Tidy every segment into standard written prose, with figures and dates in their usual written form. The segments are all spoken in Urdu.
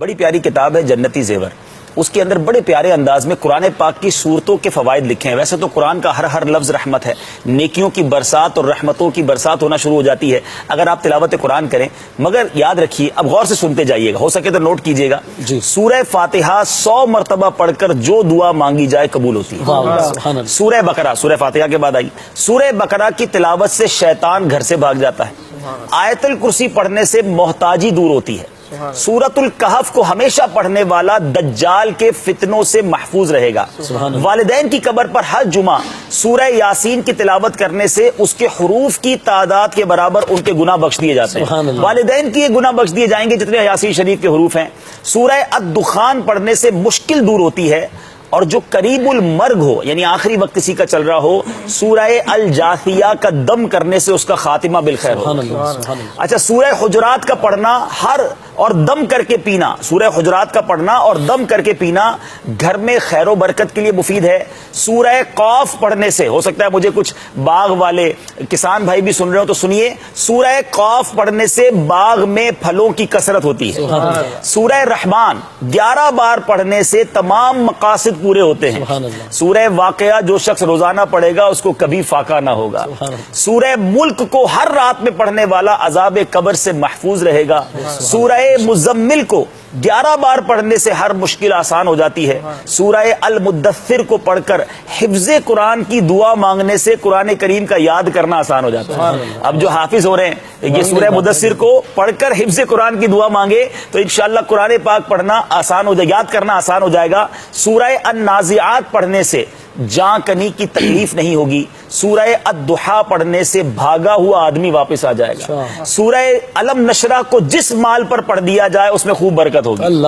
بڑی پیاری کتاب ہے جنتی زیور. اس کے اندر بڑے پیارے انداز میں قرآن پاک کی صورتوں کے فوائد لکھے ہیں. ویسے تو قرآن کا ہر لفظ رحمت ہے, نیکیوں کی برسات اور رحمتوں کی برسات ہونا شروع ہو جاتی ہے اگر آپ تلاوت قرآن کریں. مگر یاد رکھیے, اب غور سے سنتے جائیے گا, ہو سکے تو نوٹ کیجیے گا. سورہ فاتحہ 100 مرتبہ پڑھ کر جو دعا مانگی جائے قبول ہوتی ہے. سورہ بقرہ سورہ فاتحہ کے بعد آئی. سورہ بقرہ کی تلاوت سے شیطان گھر سے بھاگ جاتا ہے. آیت الکرسی پڑھنے سے محتاجی دور ہوتی ہے. سورۃ الکہف کو ہمیشہ پڑھنے والا دجال کے فتنوں سے محفوظ رہے گا. والدین کی قبر پر ہر جمعہ سورہ یاسین کی تلاوت کرنے سے اس کے حروف کی تعداد کے برابر ان کے گناہ بخش دیے جاتے ہیں. والدین کی یہ گناہ بخش دیے جائیں گے جتنے یاسین شریف کے حروف ہیں. سورہ الدخان پڑھنے سے مشکل دور ہوتی ہے. اور جو قریب المرگ ہو, یعنی آخری وقت کسی کا چل رہا ہو, سورہ الجاثیہ کا دم کرنے سے اس کا خاتمہ بالخیر ہو. اچھا, سورہ حجرات کا پڑھنا اور دم کر کے پینا, سورہ حجرات کا پڑھنا اور دم کر کے پینا گھر میں خیر و برکت کے لیے مفید ہے. سورہ قاف پڑھنے سے, ہو سکتا ہے مجھے کچھ باغ والے کسان بھائی بھی سن رہے ہو تو سنیے, سورہ قاف پڑھنے سے باغ میں پھلوں کی کثرت ہوتی ہے. سورہ رحمان 11 بار پڑھنے سے تمام مقاصد پورے ہوتے ہیں. سورہ واقعہ جو شخص روزانہ پڑھے گا اس کو کبھی فاقہ نہ ہوگا. سورہ ملک کو ہر رات میں پڑھنے والا عذاب قبر سے محفوظ رہے گا. سورہ مزمل کو 11 بار پڑھنے سے ہر مشکل آسان ہو جاتی ہے. سورہ المدثر کو پڑھ کر حفظ قرآن کی دعا مانگنے سے قرآن کریم کا یاد کرنا آسان ہو جاتا ہے. اب جو حافظ ہو رہے ہیں یہ سورہ مدثر کو پڑھ کر حفظ قرآن کی دعا مانگے تو انشاءاللہ قرآن پاک پڑھنا آسان ہو جائے, یاد کرنا آسان ہو جائے گا. سورہ النازعات پڑھنے سے جاں کنی کی تکلیف نہیں ہوگی. سورہ الضحیٰ پڑھنے سے بھاگا ہوا آدمی واپس آ جائے گا. سورہ علم نشرہ کو جس مال پر پڑھ دیا جائے اس میں خوب برکت ہوگی.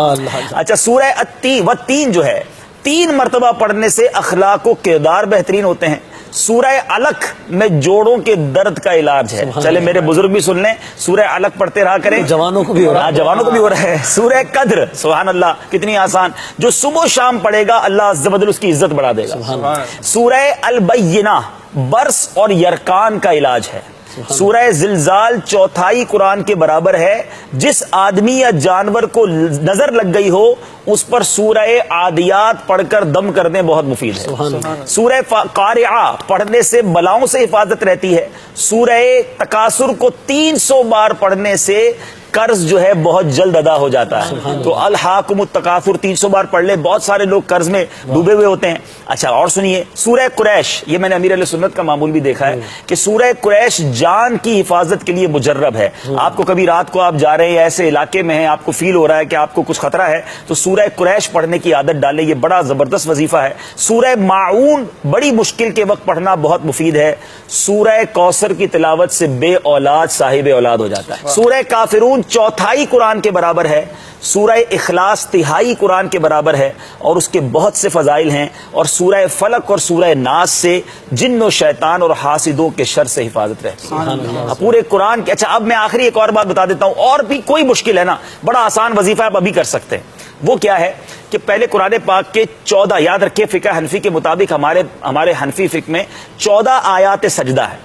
اچھا, سورہ التین جو ہے 3 مرتبہ پڑھنے سے اخلاق و کردار بہترین ہوتے ہیں. سورہ علق میں جوڑوں کے درد کا علاج ہے. چلے میرے بزرگ بھی سن لیں, سورہ علق پڑھتے رہا کریں, جوانوں کو بھی ہو رہا ہے. سورہ قدر, سبحان اللہ, کتنی آسان, جو صبح شام پڑھے گا اللہ عز و جل اس کی عزت بڑھا دے گا. سورہ البینہ برس اور یرکان کا علاج ہے. سورہ زلزال 4 قرآن کے برابر ہے. جس آدمی یا جانور کو نظر لگ گئی ہو اس پر سورہ عادیات پڑھ کر دم کرنے بہت مفید ہے. سورہ قارعہ پڑھنے سے بلاؤں سے حفاظت رہتی ہے. سورہ تکاثر کو 300 بار پڑھنے سے قرض جو ہے بہت جلد ادا ہو جاتا ہے. تو الحاکم التکاثر 300 بار پڑھ لے, بہت سارے لوگ قرض میں ڈوبے ہوئے ہوتے ہیں. اچھا, اور سنیے سورہ قریش, یہ میں نے امیر علیہ سنت کا معمول بھی دیکھا ہے کہ سورہ قریش جان کی حفاظت کے لیے مجرب ہے. آپ کو کبھی رات کو آپ جا رہے ہیں ایسے علاقے میں ہیں, آپ کو فیل ہو رہا ہے کہ آپ کو کچھ خطرہ ہے, تو سورہ قریش پڑھنے کی عادت ڈالیں, یہ بڑا زبردست وظیفہ ہے. سورہ ماعون بڑی مشکل کے وقت پڑھنا بہت مفید ہے. سورہ کوثر کی تلاوت سے بے اولاد صاحب اولاد ہو جاتا ہے. سورہ کافرون 4 قرآن کے برابر ہے. سورہ اخلاص 3 قرآن کے برابر ہے اور اس کے بہت سے فضائل ہیں. اور سورہ فلق اور سورہ ناس سے جن و شیطان اور حاسدوں کے شر سے حفاظت رہتی ہے پورے قرآن کے. اچھا, اب میں آخری ایک اور بات بتا دیتا ہوں, اور بھی کوئی مشکل ہے نا, بڑا آسان وظیفہ آپ ابھی کر سکتے ہیں. وہ کیا ہے کہ پہلے قرآن پاک کے 14, یاد رکھیں فقہ حنفی کے مطابق ہمارے حنفی فقہ میں 14 آیات سجدہ ہے.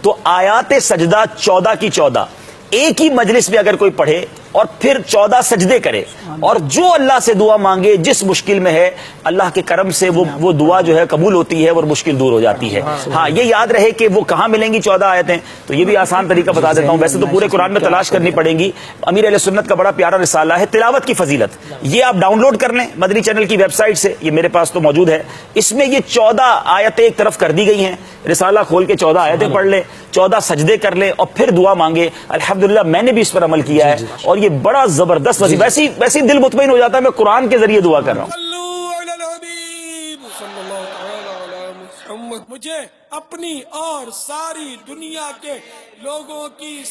تو آیات سجدہ 14 کی 14 ایک ہی مجلس میں اگر کوئی پڑھے اور پھر 14 سجدے کرے اور جو اللہ سے دعا مانگے جس مشکل میں ہے, اللہ کے کرم سے وہ دعا جو ہے قبول ہوتی ہے اور مشکل دور ہو جاتی ہے. ہاں, یہ یاد رہے کہ وہ کہاں ملیں گی 14 آیتیں, تو یہ بھی آسان طریقہ بتا دیتا ہوں. ویسے تو پورے قرآن میں تلاش کرنی پڑیں گی. امیر علیہ سنت کا بڑا پیارا رسالہ ہے تلاوت کی فضیلت, یہ آپ ڈاؤن لوڈ کر لیں مدنی چینل کی ویب سائٹ سے, یہ میرے پاس تو موجود ہے. اس میں یہ 14 آیتیں ایک طرف کر دی گئی ہیں. رسالہ کھول کے 14 آیتیں پڑھ لیں, 14 سجدے کر لیں اور پھر دعا مانگے. الحمدللہ میں نے بھی اس پر عمل کیا ہے اور یہ بڑا زبردست وظیفہ. ویسی دل مطمئن ہو جاتا ہے میں قرآن کے ذریعے دعا کر رہا ہوں. مجھے اپنی اور ساری دنیا کے لوگوں کی